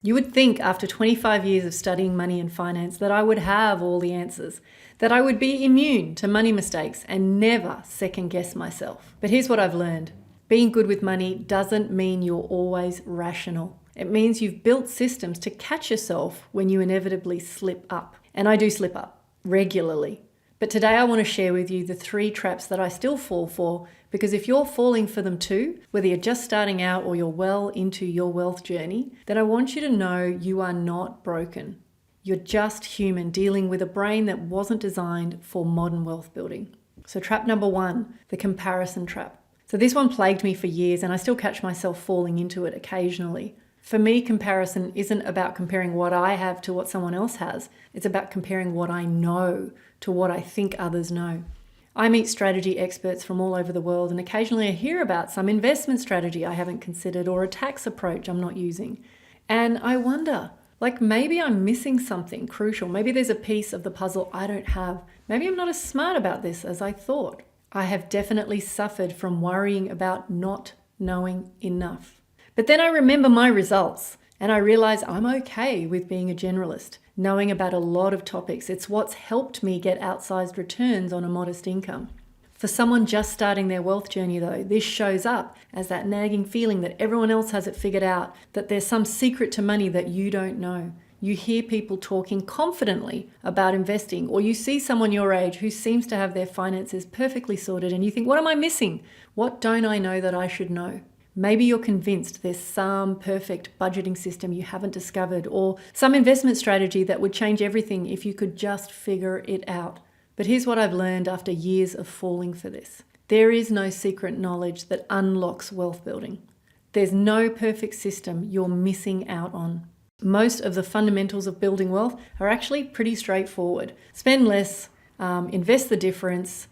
You would think after 25 years of studying money and finance that I would have all the answers, that I would be immune to money mistakes and never second guess myself. But here's what I've learned. Being good with money doesn't mean you're always rational. It means you've built systems to catch yourself when you inevitably slip up. And I do slip up regularly. But today I want to share with you the 3 traps that I still fall for, because if you're falling for them too, whether you're just starting out or you're well into your wealth journey, then I want you to know you are not broken. You're just human dealing with a brain that wasn't designed for modern wealth building. So trap number 1, the comparison trap. So this one plagued me for years and I still catch myself falling into it occasionally. For me, comparison isn't about comparing what I have to what someone else has. It's about comparing what I know to what I think others know. I meet strategy experts from all over the world, and occasionally I hear about some investment strategy I haven't considered or a tax approach I'm not using. And I wonder, maybe I'm missing something crucial. Maybe there's a piece of the puzzle I don't have. Maybe I'm not as smart about this as I thought. I have definitely suffered from worrying about not knowing enough. But then I remember my results and I realize I'm okay with being a generalist, knowing about a lot of topics. It's what's helped me get outsized returns on a modest income. For someone just starting their wealth journey though, this shows up as that nagging feeling that everyone else has it figured out, that there's some secret to money that you don't know. You hear people talking confidently about investing, or you see someone your age who seems to have their finances perfectly sorted and you think, what am I missing? What don't I know that I should know? Maybe you're convinced there's some perfect budgeting system you haven't discovered, or some investment strategy that would change everything if you could just figure it out. But here's what I've learned after years of falling for this. There is no secret knowledge that unlocks wealth building. There's no perfect system you're missing out on. Most of the fundamentals of building wealth are actually pretty straightforward. Spend less, invest the difference,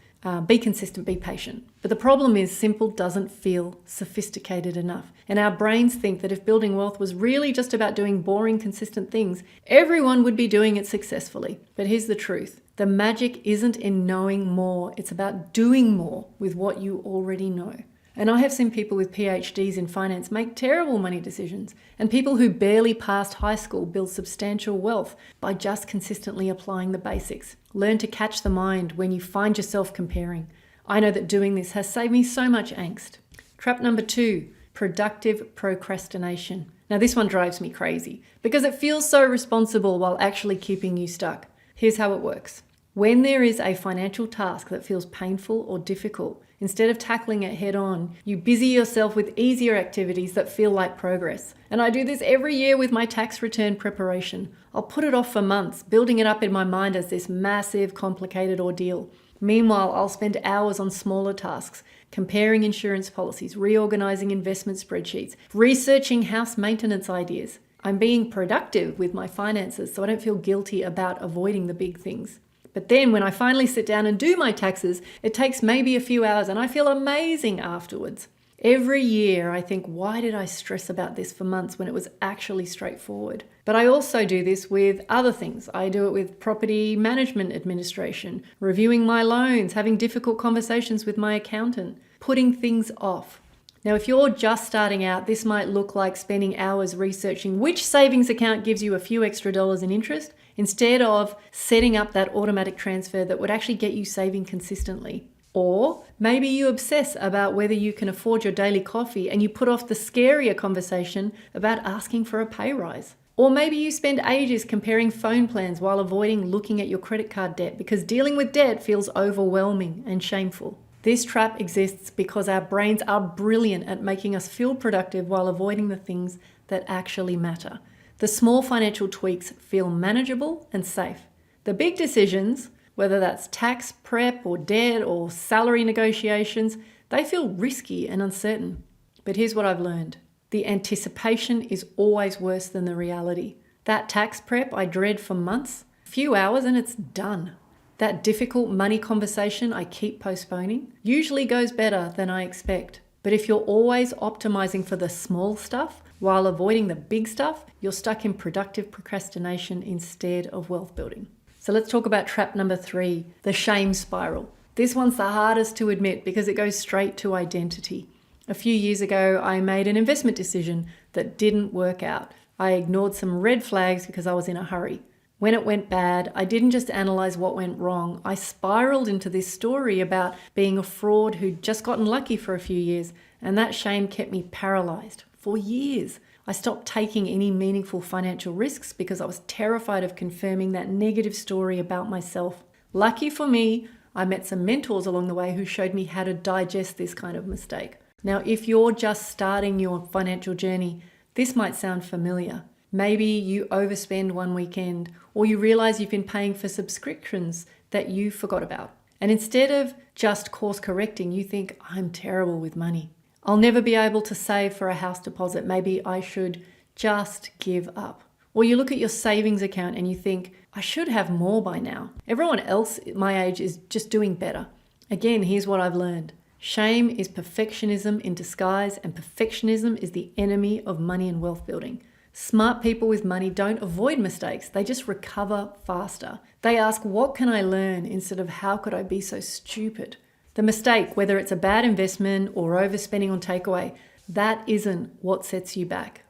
be consistent, be patient. But the problem is simple doesn't feel sophisticated enough. And our brains think that if building wealth was really just about doing boring, consistent things, everyone would be doing it successfully. But here's the truth. The magic isn't in knowing more. It's about doing more with what you already know. And I have seen people with PhDs in finance make terrible money decisions, and people who barely passed high school build substantial wealth by just consistently applying the basics. Learn to catch the mind when you find yourself comparing. I know that doing this has saved me so much angst. Trap number 2, productive procrastination. Now this one drives me crazy because it feels so responsible while actually keeping you stuck. Here's how it works. When there is a financial task that feels painful or difficult, instead of tackling it head on, you busy yourself with easier activities that feel like progress. And I do this every year with my tax return preparation. I'll put it off for months, building it up in my mind as this massive, complicated ordeal. Meanwhile, I'll spend hours on smaller tasks, comparing insurance policies, reorganizing investment spreadsheets, researching house maintenance ideas. I'm being productive with my finances so I don't feel guilty about avoiding the big things. But then when I finally sit down and do my taxes, it takes maybe a few hours and I feel amazing afterwards. Every year I think, why did I stress about this for months when it was actually straightforward? But I also do this with other things. I do it with property management administration, reviewing my loans, having difficult conversations with my accountant, putting things off. Now, if you're just starting out, this might look like spending hours researching which savings account gives you a few extra dollars in interest, instead of setting up that automatic transfer that would actually get you saving consistently. Or maybe you obsess about whether you can afford your daily coffee and you put off the scarier conversation about asking for a pay rise. Or maybe you spend ages comparing phone plans while avoiding looking at your credit card debt because dealing with debt feels overwhelming and shameful. This trap exists because our brains are brilliant at making us feel productive while avoiding the things that actually matter. The small financial tweaks feel manageable and safe. The big decisions, whether that's tax prep or debt or salary negotiations, they feel risky and uncertain. But here's what I've learned. The anticipation is always worse than the reality. That tax prep I dread for months, a few hours and it's done. That difficult money conversation I keep postponing usually goes better than I expect. But if you're always optimizing for the small stuff while avoiding the big stuff, you're stuck in productive procrastination instead of wealth building. So let's talk about trap number 3, the shame spiral. This one's the hardest to admit because it goes straight to identity. A few years ago, I made an investment decision that didn't work out. I ignored some red flags because I was in a hurry. When it went bad, I didn't just analyze what went wrong. I spiraled into this story about being a fraud who'd just gotten lucky for a few years, and that shame kept me paralyzed for years. I stopped taking any meaningful financial risks because I was terrified of confirming that negative story about myself. Lucky for me, I met some mentors along the way who showed me how to digest this kind of mistake. Now, if you're just starting your financial journey, this might sound familiar. Maybe you overspend one weekend, or you realize you've been paying for subscriptions that you forgot about. And instead of just course correcting, you think, I'm terrible with money. I'll never be able to save for a house deposit. Maybe I should just give up. Or you look at your savings account and you think, I should have more by now. Everyone else my age is just doing better. Again, here's what I've learned. Shame is perfectionism in disguise, and perfectionism is the enemy of money and wealth building. Smart people with money don't avoid mistakes. They just recover faster. They ask, what can I learn, instead of how could I be so stupid? The mistake, whether it's a bad investment or overspending on takeaway, that isn't what sets you back.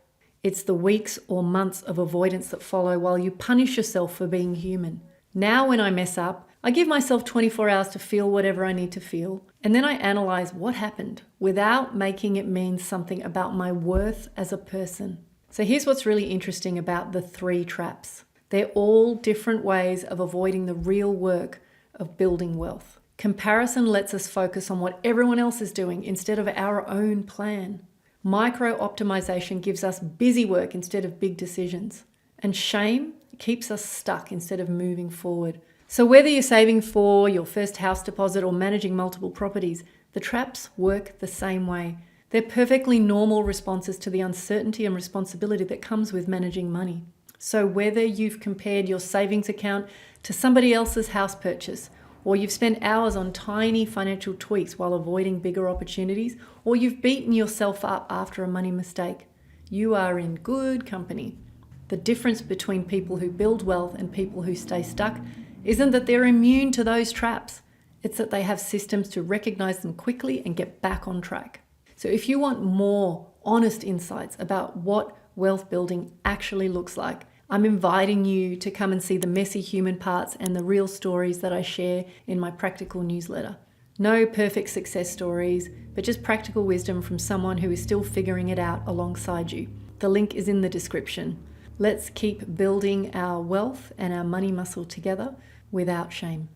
It's the weeks or months of avoidance that follow while you punish yourself for being human. Now when I mess up, I give myself 24 hours to feel whatever I need to feel, and then I analyze what happened without making it mean something about my worth as a person. So here's what's really interesting about the 3 traps. They're all different ways of avoiding the real work of building wealth. Comparison lets us focus on what everyone else is doing instead of our own plan. Micro-optimization gives us busy work instead of big decisions. And shame keeps us stuck instead of moving forward. So whether you're saving for your first house deposit or managing multiple properties, the traps work the same way. They're perfectly normal responses to the uncertainty and responsibility that comes with managing money. So whether you've compared your savings account to somebody else's house purchase, or you've spent hours on tiny financial tweaks while avoiding bigger opportunities, or you've beaten yourself up after a money mistake, you are in good company. The difference between people who build wealth and people who stay stuck isn't that they're immune to those traps. It's that they have systems to recognize them quickly and get back on track. So if you want more honest insights about what wealth building actually looks like, I'm inviting you to come and see the messy human parts and the real stories that I share in my practical newsletter. No perfect success stories, but just practical wisdom from someone who is still figuring it out alongside you. The link is in the description. Let's keep building our wealth and our money muscle together without shame.